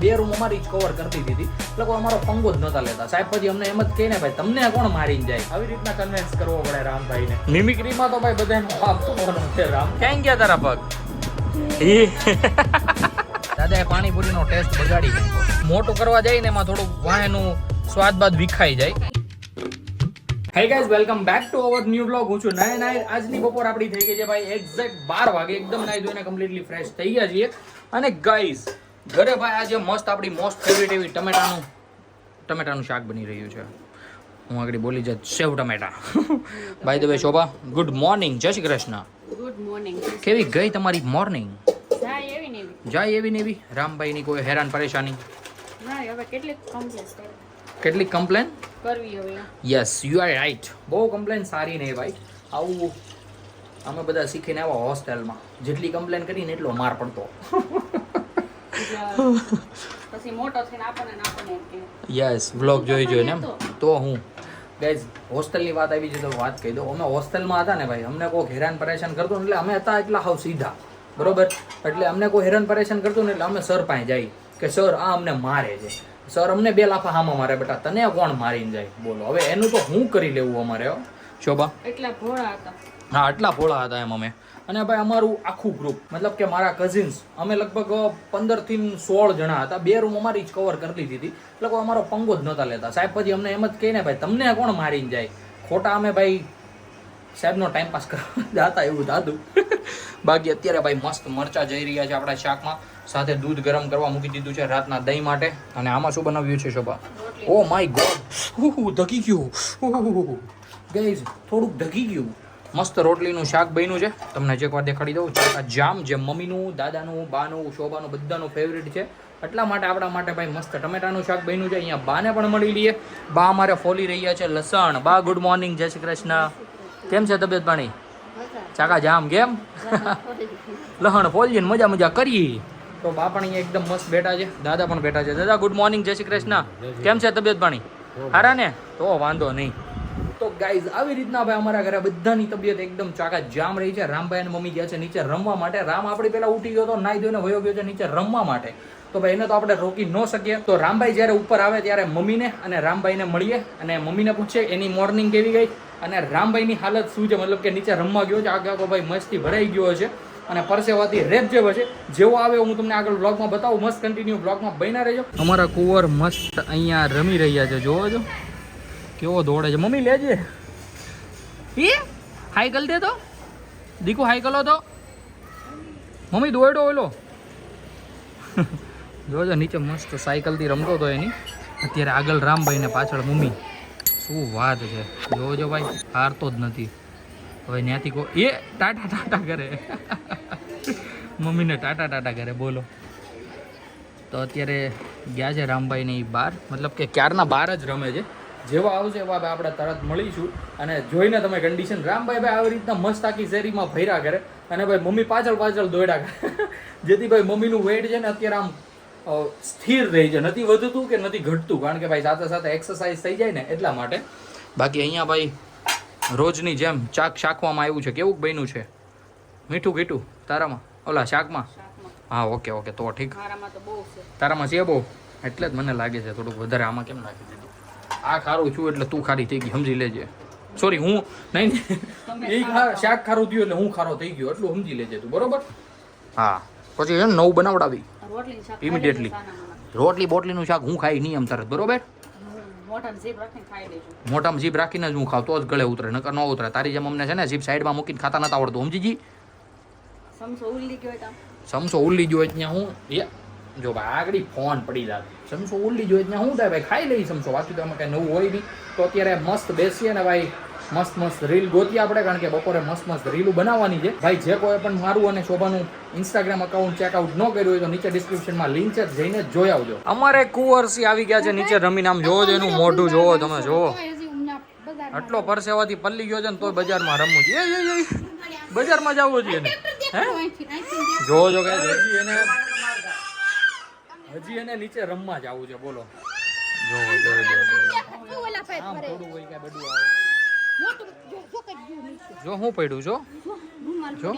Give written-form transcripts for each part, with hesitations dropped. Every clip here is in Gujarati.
2 રૂમ અમારી જ કવર કરતી હતી એટલે કોઈ અમારો પંગો જ નતા લેતા. સાહેબ પછી અમને એમ જ કહે ને ભાઈ તમને કોણ મારીને જાય, આવી રીતના કન્વિન્સ કરવો પડે રામભાઈને. મિમિક્રીમાં તો ભાઈ બધાને આપતો છે. રામ ક્યાં ગયા તારા પગ? દાદાએ પાણીપુરીનો ટેસ્ટ બગાડી નાખ્યો. મોટું કરવા જાય ને એમાં થોડું વાહેનું સ્વાદ બાદ વિખાઈ જાય. Hey guys, welcome back to our new blog. હું છું નાય નાય. આજની બપોર આપણી થઈ ગઈ છે ભાઈ એક્ઝેક્ટ 12 વાગે. એકદમ નાઈ ધોઈને કમ્પ્લીટલી ફ્રેશ થઈ ગયા છીએ. અને ગાઈઝ ઘરે ભાઈ આજે મસ્ત આપણી મોસ્ટ ફેવરિટ એવી ટમેટાનું શાક બની રહ્યું છે. હું આગળ બોલી જાય સેવ ટમેટા. By the way Shobha, good morning. જય શ્રી કૃષ્ણ. Good morning. કેવી ગઈ તમારી મોર્નિંગ? જાય એવી ને એવી. રામભાઈની કોઈ હેરાન પરેશાની? ના, હવે કેટલીક કમ્પ્લેન કરવી હવે. Yes, you are right. બહુ કમ્પ્લેન સારી નહીં ભાઈ. આવું અમે બધા શીખીને આવ્યા હોસ્ટેલમાં. જેટલી કમ્પ્લેન કરીને એટલો માર પડતો. પછી મોટો થઈને આપણને યસ, વ્લોગ જોઈ ને એમ. તો હું ગાઈઝ હોસ્ટેલની વાત આવી છે તો વાત કહી દઉં. અમે હોસ્ટેલમાં હતા ને ભાઈ, અમને કોઈ હેરાન પરેશાન કરતું એટલે અમે હતા એટલા હાવ સીધા, બરોબર. એટલે અમને કોઈ હેરાન પરેશાન કરતું ને એટલે અમે સર પાસે જઈએ કે સર આ અમને મારે છે. સર અમને 2 લાફા હામાં મારે, બેટા તને કોણ મારીને જાય બોલો. હવે એનું તો હું કરી લેવું અમારે શોભા. એટલા ભોળા હતા. હા, આટલા ભોળા હતા એમ અમે. અને ભાઈ અમારું આખું ગ્રુપ, મતલબ કે મારા કઝિન્સ, અમે લગભગ 15 થી 16 જણા હતા. 2 રૂમ અમારી જ કવર કરી લીધી હતી એટલે કોઈ અમારો પંગો જ નતા લેતા. સાહેબ પછી અમને એમ જ કહે ને ભાઈ તમને કોણ મારીને જાય. ખોટા અમે ભાઈ સાહેબનો ટાઈમ પાસ કરવા જતા એવું થતું. બાકી અત્યારે ભાઈ મસ્ત મરચા જઈ રહ્યા છે આપણા શાકમાં. સાથે દૂધ ગરમ કરવા મૂકી દીધું છે રાતના દહીં માટે. અને આમાં શું બનાવ્યું છે શોભા? ઓ માય ગોડ, ધકી ગયું ગાઈઝ, થોડુંક ઢકી ગયું. મસ્ત રોટલીનું શાક બન્યું છે. તમને જે એકવાર દેખાડી દઉં. જામ જે મમ્મીનું, દાદાનું, બાનું, શોભાનું બધાનું ફેવરિટ છે. એટલા માટે આપણા માટે ભાઈ મસ્ત ટમેટાનું શાક બન્યું છે. અહીંયા બાને પણ મળી લઈએ. બા અમારે ફોલી રહ્યા છે લસણ. બા ગુડ મોર્નિંગ, જય શ્રી કૃષ્ણ. કેમ છે તબિયત પાણી? ચાકા જામ કેમ? લહણ ફોલીએ મજા કરીએ. તો બા પણ અહીંયા એકદમ મસ્ત બેઠા છે. દાદા પણ બેઠા છે. દાદા ગુડ મોર્નિંગ, જય શ્રી કૃષ્ણ. કેમ છે તબિયત પાણી? હારા ને? તો વાંધો નહીં. તો ગાઈઝ આવી રીતના ભાઈ અમારા ઘરે બધાની તબિયત એકદમ ચાકા જામ રહી છે. રામભાઈ અને મમ્મી ગયા છે નીચે રમવા માટે. રામ આપણી પહેલા ઉઠી ગયો તો, નાઈ ધોઈને વયો ગયો છે નીચે રમવા માટે. તો ભાઈ એને તો આપણે રોકી ન શકીએ. તો રામભાઈ જ્યારે ઉપર આવે ત્યારે મમ્મીને અને રામભાઈને મળીએ અને મમ્મીને પૂછીએ એની મોર્નિંગ કેવી ગઈ અને રામભાઈની હાલત શું છે. મતલબ કે નીચે રમવા ગયો છે, આગળ ભાઈ મસ્તી ભરાઈ ગયો છે અને પરસેવાથી રેપ જેવો છે. જેવો આવે હું તમને આગળ બ્લોગમાં બતાવું. મસ્ત કન્ટિન્યુ બ્લોગમાં બન્યા રહેજો. અમારા કુંવર મસ્ત અહીંયા રમી રહ્યા છે. જોવો છો કેવો દોડે છે. મમ્મી લેજે હાઈકલ દે તો દીકુ, હાઈકલો તો મમ્મી દોડો ઓલો. જોજો નીચે મસ્ત સાયકલથી રમતો હતો એની. અત્યારે આગળ રામભાઈ ને પાછળ મમ્મી. શું વાત છે. જોજો ભાઈ, હારતો જ નથી. હવે ત્યાંથી એ ટાટા કરે. મમ્મીને ટાટા કરે બોલો. તો અત્યારે ગયા છે રામભાઈ ને બહાર, મતલબ કે ક્યારના બહાર જ રમે છે. જેવા આવશે એવા આપણે તરત મળીશું. અને જોઈને તમે કન્ડિશન. રામભાઈ ભાઈ આવી રીતના મસ્ત આખી શેરીમાં ફર્યા કરે અને ભાઈ મમ્મી પાછળ દોડ્યા કરે. જેથી ભાઈ મમ્મીનું વેઇટ છે ને અત્યારે આમ સ્થિર રહી છે, નથી વધતું કે નથી ઘટતું. કારણ કે ભાઈ સાથે સાથે એક્સરસાઇઝ થઈ જાય ને એટલા માટે. બાકી અહીંયા ભાઈ રોજની જેમ શાકવામાં આવ્યું છે. કેવું બન્યું છે? મીઠું કીટું તારામાં ઓલા શાકમાં? હા, ઓકે તો ઠીક. તારામાં છે બહુ, એટલે જ મને લાગે છે થોડુંક વધારે. આમાં કેમ નાખી દીધું? આ ખારું છું એટલે તું ખારી થઈ ગઈ, સમજી લેજે. સોરી, હું નહીં, એ શાક ખારું થયું એટલે હું ખારો થઈ ગયો, એટલું સમજી લેજે તું, બરોબર? હા, પછી છે ને નવું બનાવડાવી ઇમિડિયેટલી. રોટલી બોટલીનું શાક હું ખાઈ નહીં એમ તરત, બરોબર? મોટામાં જીભ રાખીને જ હું ખાવ તો જ ગળે ઉતરે, નકર ન ઉતરે. તારી જેમ અમને છે ને જીભ સાઈડમાં મૂકીને ખાતા નતા આવડતું, સમજી જી? સમસો ઉલ્લી ગયો ત્યાં હું જો ભાઈ આગળ ફોન પડી જાય. સમસો ઉલ્લી જોઈએ ત્યાં શું થાય ભાઈ, ખાઈ લઈ સમસો. બાકી તો અમે કાંઈ નવું હોય નહીં. તો અત્યારે મસ્ત બેસીએ ને ભાઈ, મસ્ત રીલ ગોતીએ આપણે. કારણ કે બપોરે મસ્ત રીલું બનાવવાની છે ભાઈ. જે કોઈ પણ મારું અને શોભાનું ઇન્સ્ટાગ્રામ અકાઉન્ટ ચેકઆઉટ ન કર્યું હોય તો નીચે ડિસ્ક્રિપ્શનમાં લિંક છે, જઈને જોઈ આવજો. અમારે કુંવરસી આવી ગયા છે નીચે રમીને. આમ જોવો છો એનું મોઢું, જોવો તમે, જોવો આટલો પરસેવાથી પલ્લી ગયો છે ને તોય બજારમાં રમવું છે. બજારમાં જવું છે એને, હે જોવો છો કે હજી એને નીચે રમવા જવું છે. બોલો, જોવો આમ થોડું હોય કે બધું આવે. જો હું પડ્યું છો, જો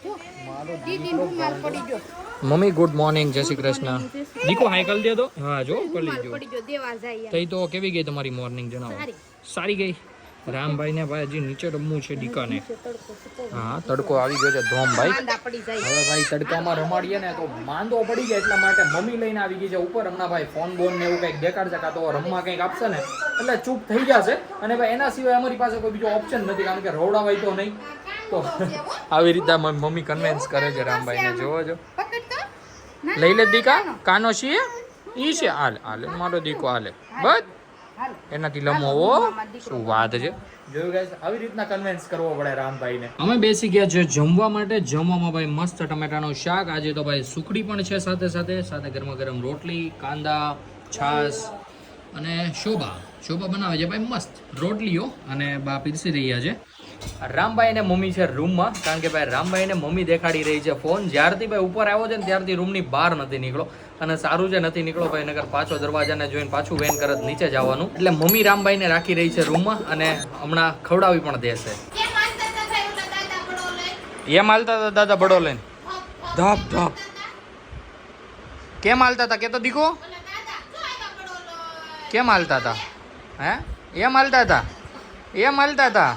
દીદી રૂમાલ પડી ગયો મમ્મી ગુડ મોર્નિંગ, જય શ્રી કૃષ્ણ. દીકો હાય કરી દે તો. હા જો કરી રૂમાલ જો. પડી ગયો દેવા જાય તઈ તો કેવી ગઈ તમારી મોર્નિંગ જણાવો. સારી ગઈ. રામભાઈ ને ભાઈ હજી નીચે રમવું છે દીકાને. હા તડકો આવી ગયો છે ધોમ ભાઈ. માંદા પડી જાય હવે ભાઈ તડકામાં રમાડીએ ને તો માંદો પડી જાય, એટલા માટે મમ્મી લઈને આવી ગઈ છે ઉપર. હમણાં ભાઈ ફોન બોન ને એવું કંઈક દેખાડશે કાં તો રમવા કંઈક આપશે ને એટલે ચૂપ થઈ જશે. અને ભાઈ એના સિવાય અમારી પાસે કોઈ બીજો ઓપ્શન નથી, કારણ કે રોવડાવાય તો નહીં. તો આવી રીતે મમ્મી કન્વિન્સ કરે છે રામભાઈને. જોવો જો પકડ તો લઈ લે દીકા. કાનો છીએ ઈ છે. હાલે હાલે મારો દીકો હાલે બસ હાલો એનાથી લમવો. શું વાત છે. જોયું ગાઈસ, આવી રીતના કન્વિન્સ કરવો પડે રામભાઈને. અમે બેસી ગયા છે જમવા માટે. જમવામાં ભાઈ મસ્ત ટમેટાનું શાક. આજે તો ભાઈ સુખડી પણ છે સાથે સાથે સાથે ગરમા ગરમ રોટલી, કાંદા, છાશ અને શોભા બનાવે છે ભાઈ મસ્ત રોટલીઓ. અને બા પીરસી રહ્યા છે. રામભાઈ ને મમ્મી છે રૂમમાં, કારણ કે ભાઈ રામભાઈ ને મમ્મી દેખાડી રહી છે ફોન. જ્યારથી ભાઈ ઉપર આવ્યો છે ને ત્યારથી રૂમની બહાર નથી નીકળો. અને સારું છે નથી નીકળો ભાઈ, નગર પાછો દરવાજાને જોઈને પાછું વેન કરત નીચે જવાનું. એટલે મમ્મી રામભાઈ ને રાખી રહી છે રૂમમાં અને હમણાં ખવડાવી પણ દેશે. એમ હાલતા હતા દાદા બડો લઈને ધપ ધપ. કેમ હાલતા હતા કે તો દીકો? કેમ હાલતા હતા? હે એમ હાલતા હતા? એમ હાલતા હતા?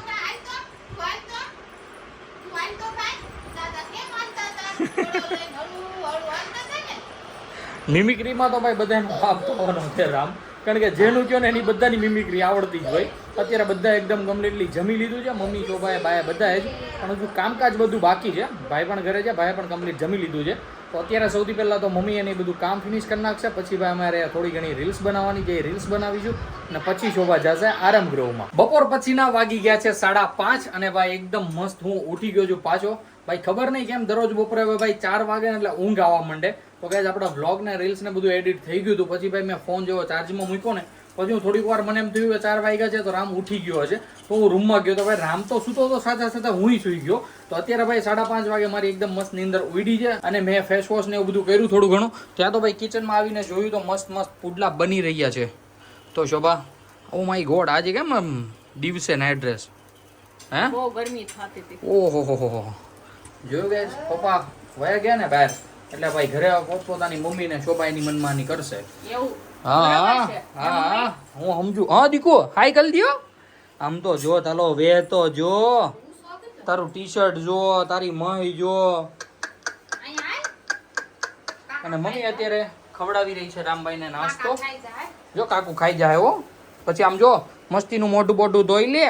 મિમિક્રીમાં તો ભાઈ બધાનો ભાગ થવાનો છે રામ, કારણ કે જેનું કયો ને એની બધાની મિમિક્રી આવડતી જ હોય. અત્યારે બધા એકદમ કમ્પ્લીટલી જમી લીધું છે, મમ્મી શોભાએ બાએ બધાએ જ. પણ હજુ કામકાજ બધું બાકી છે. ભાઈ પણ ઘરે છે, ભાઈ પણ કમ્પ્લીટ જમી લીધું છે. તો અત્યારે સૌથી પહેલાં તો મમ્મી એને બધું કામ ફિનિશ કરી નાખશે. પછી ભાઈ અમારે થોડી ઘણી રીલ્સ બનાવવાની છે, રીલ્સ બનાવીશું. અને પછી શોભા જશે આરામ ગૃહમાં. બપોર પછીના વાગી ગયા છે 5:30 અને ભાઈ એકદમ મસ્ત હું ઉઠી ગયો છું પાછો. ભાઈ ખબર નહીં કેમ દરરોજ બપોરે ભાઈ 4 વાગે ને એટલે ઊંઘ આવવા માંડે. તો ગાઈઝ આપણા વ્લોગ ને રીલ્સ ને બધું એડિટ થઈ ગયું હતું. પછી ભાઈ મેં ફોન જેવો ચાર્જમાં મૂક્યો ને પછી હું થોડીક વાર મને એમ થયું કે 4 વાગ્યા છે તો રામ ઉઠી ગયો હશે. તો હું રૂમમાં ગયો તો ભાઈ રામ તો સૂતો હતો, સાથે સાથે હું સુઈ ગયો. તો અત્યારે ભાઈ 5:30 વાગે મારી એકદમ મસ્ત નીંદર ઉડી છે. અને મેં ફેસ વોશ ને એવું બધું કર્યું થોડું ઘણું. ત્યાં તો ભાઈ કિચનમાં આવીને જોયું તો મસ્ત મસ્ત પુડલા બની રહ્યા છે. તો શોભા ઓ માય ગોડ આજે કેમ દિવસે નાઇટ ડ્રેસ હે? બહુ ગરમી થતી હતી. ઓહો હો હો. જોયું ગાઈસ, પપ્પા વયા ગયા ને બહાર એટલે ભાઈ ઘરે પોતપોતાની મમ્મી ને શોભા એની મનમાની કરશે. એવું હા બરાબર છે. હા હું સમજુ. હા દીકો હાય કરી દ્યો. આમ તો જો તાલો વે તો જો તારું ટી શર્ટ જો, તારી મહી જો. અને મમ્મી અત્યારે ખવડાવી રહી છે રામભાઈ ને નાસ્તો. જો કાકુ ખાઈ જાય હો. પછી આમ જો મસ્તીનું મોઢું બોઢું ધોઈ લે.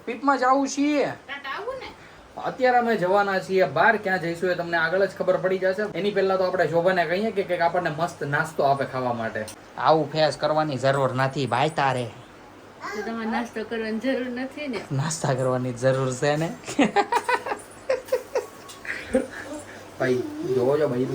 પીપમાં જવું છીએ અત્યારે. અમે જવાના છીએ બહાર. ક્યાં જઈશું એ તમને આગળ જ ખબર પડી જશે. એની પહેલા તો આપણે શોભાને કહીએ કે કંઈક આપણને મસ્ત નાસ્તો આપે ખાવા માટે. આવું ફેસ કરવાની જરૂર નથી ભાઈ તારે. તો તમારે નાસ્તો કરવાની જરૂર નથી ને. નાસ્તા કરવાની જરૂર છે ને ભાઈ. જોવો છો ભાઈ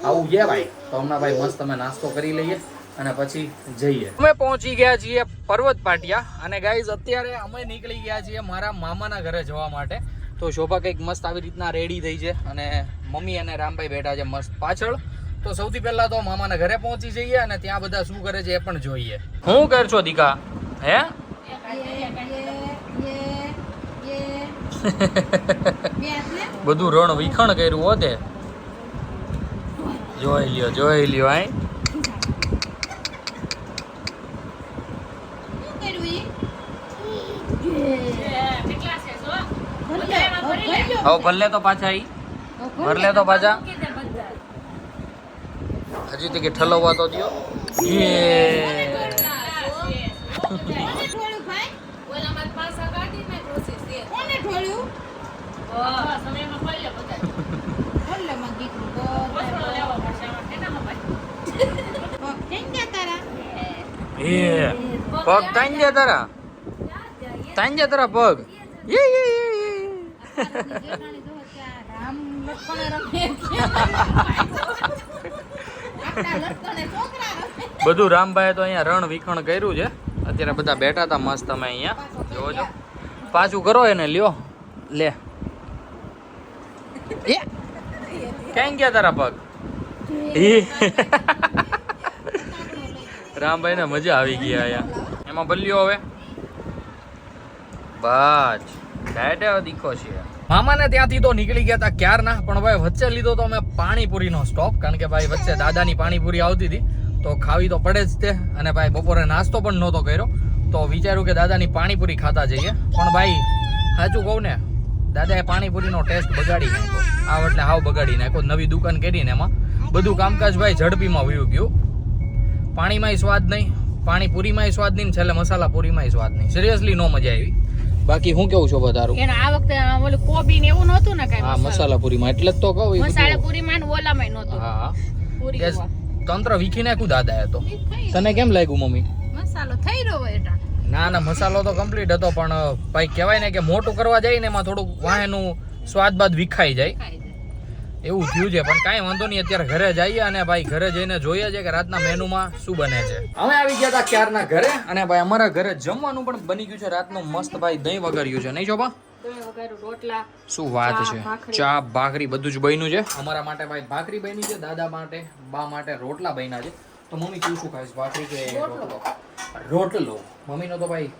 આવું છે ભાઈ. તો હમણાં ભાઈ મસ્ત અમે નાસ્તો કરી લઈએ અને પછી જઈએ. અમે પહોંચી ગયા છીએ પર્વત પાટિયા. અને ગાઈઝ અત્યારે અમે નીકળી ગયા છીએ મારા મામાના ઘરે જવા માટે. તો શોભા કંઈક મસ્ત આવી રીતના રેડી થઈ છે અને મમ્મી અને રામભાઈ બેઠા છે મસ્ત પાછળ. તો સૌથી પહેલા તો મામાના ઘરે પહોંચી જઈએ અને ત્યાં બધા શું કરે છે એ પણ જોઈએ. શું કરશો દીકા હે? બધું રણ વિખણ કર્યું હોતે. જોઈ લ્યો આય. હવે ભરલે તો પાછા ભરલે તો પાછા હજી તો કે ઠલવવા તો દો. પગ તાંજ દે તારા પગ. બધું રામભાઈ તો અહીંયા રણ વિખણ કર્યું છે. અત્યારે બધા બેઠા હતા મસ્ત. તમે અહીંયા જોવો છો. પાછું કરો એને લ્યો લે. ક્યાં ગયા તારા પગ? રામભાઈ ને મજા આવી ગઈ અહીંયા. એમાં ભલ્યો હવે બસ બેઠે દીખો છે. મામાને ત્યાંથી તો નીકળી ગયા હતા ક્યારના, પણ ભાઈ વચ્ચે લીધો તો અમે પાણીપુરીનો સ્ટોપ, કારણ કે ભાઈ વચ્ચે દાદાની પાણીપુરી આવતી હતી તો ખાવી તો પડે જ તે. અને ભાઈ બપોરે નાસ્તો પણ નહોતો કર્યો તો વિચાર્યું કે દાદાની પાણીપુરી ખાતા જઈએ. પણ ભાઈ સાચું કહું ને, દાદાએ પાણીપુરીનો ટેસ્ટ બગાડી નાખ્યો. આ એટલે હાવ બગાડી નાખ્યો. નવી દુકાન કરીને એમાં બધું કામકાજ ભાઈ ઝડપીમાં વયું ગયું. પાણીમાંય સ્વાદ નહીં, પાણીપુરીમાંય સ્વાદ નહીં, છેલ્લે મસાલા પૂરીમાંય સ્વાદ નહીં. સિરિયસલી નો મજા આવી. બાકી હું કેવું છું બધારું? એને આ વખતે ઓલું કોબી ને એવું નહોતું ને કાંઈ હા, મસાલા પૂરીમાં એટલે જ તો કહું. મસાલા પૂરીમાં ને ઓલામાં નહોતું. હા, પૂરી કે તંત્ર વીખી નાખ્યું દાદાએ તો. તને કેમ લાગ્યું મમ્મી? મસાલો થઈ રહ્યો એટા. ના ના, મસાલો તો કમ્પ્લીટ હતો, પણ ભાઈ કહેવાય ને કે મોટું કરવા જાય ને એમાં થોડુંક વાહેનું સ્વાદ બાદ વિખાઈ જાય એવું થયું છે. પણ કાંઈ વાંધો નહીં, અત્યારે ઘરે જઈએ અને ભાઈ ઘરે જઈને જોઈએ છે કે રાતના મેનુમાં શું બને છે. અમે આવી ગયા હતા ક્યારના ઘરે, અને ભાઈ અમારા ઘરે જમવાનું પણ બની ગયું છે રાતનું મસ્ત. ભાઈ દહીં વઘાર્યું છે, નહીં શોભા? રોટલા, શું વાત છે! ચા ભાખરી બધું જ બન્યું છે. અમારા માટે ભાઈ ભાખરી બની છે, દાદા માટે, બા માટે રોટલા બન્યા છે. તો મમ્મી તું શું ખાઈશ, ભાખરી કે રોટલો? રોટલો. મમ્મીનો તો ભાઈ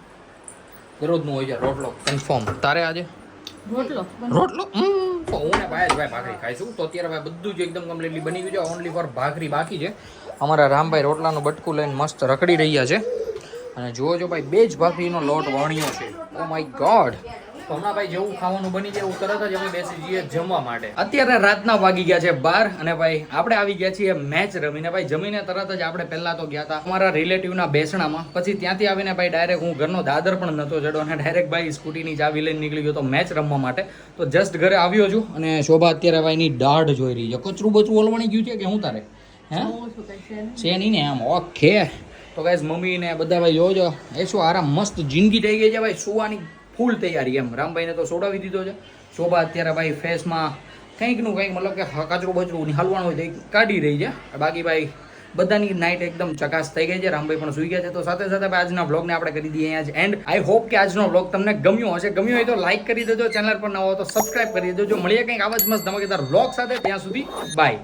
દરરોજનું હોય છે રોટલો કન્ફર્મ. તારે આજે રોટલો રોટલો? તો હું ને ભાઈ ભાખરી ખાઈશું. તો અત્યારે ભાઈ બધું જ એકદમ કમ્પ્લીટલી બની ગયું છે. ઓનલી ફોર ભાખરી બાકી છે. અમારા રામભાઈ રોટલાનું બટકું લઈને મસ્ત રખડી રહ્યા છે. અને જુઓ જો ભાઈ, બે જ ભાખરીનો લોટ વણ્યો છે. Oh my God! તો હમણાં ભાઈ જેવું ખાવાનું બની જાય એવું તરત જ અમે બેસી જઈએ જમવા માટે. અત્યારે રાતના વાગી ગયા છે 12, અને ભાઈ આપણે આવી ગયા છીએ મેચ રમીને. ભાઈ જમીને તરત જ આપણે પહેલા તો ગયા હતા અમારા રિલેટિવના બેસણામાં. પછી ત્યાંથી આવીને ભાઈ ડાયરેક્ટ હું ઘરનો દાદર પણ નતો ચડ્યો, અને ડાયરેક્ટ ભાઈ સ્કૂટીની ચાવી લઈને નીકળી ગયો તો મેચ રમવા માટે. તો જસ્ટ ઘરે આવ્યો છું, અને શોભા અત્યારે ભાઈ એની દાઢ જોઈ રહી છે. કચરું બચરું ઓલવણી ગયું છે કે હું તારે? હે છે નહીં ને? આમ ઓકે. તો ગાઈસ મમ્મી ને બધા ભાઈ જોજો, એ શું આરામ મસ્ત જિંદગી થઈ ગઈ છે ભાઈ. સુવાની ફૂલ તૈયારી એમ. રામભાઈને તો સોડાવી દીધો છે. શોભા અત્યારે ભાઈ ફેસમાં કંઈકનું કંઈક મતલબ કે કચરું બચરું નિહાલવાનું હોય તો કાઢી રહી છે. બાકી ભાઈ બધાની નાઇટ એકદમ ચકાસ થઈ ગઈ છે. રામભાઈ પણ સુઈ ગયા છે. તો સાથે સાથે ભાઈ આજના વ્લોગને આપણે કરી દઈએ અહીંયા જ એન્ડ. આઈ હોપ કે આજનો વ્લોગ તમને ગમ્યો હશે. ગમ્યો હોય તો લાઈક કરી દેજો, ચેનલ પર નવો હોય તો સબસ્ક્રાઇબ કરી દેજો. મળીએ કંઈક આવા જ મસ્ત ધમાકેદાર વ્લોગ સાથે. ત્યાં સુધી બાય.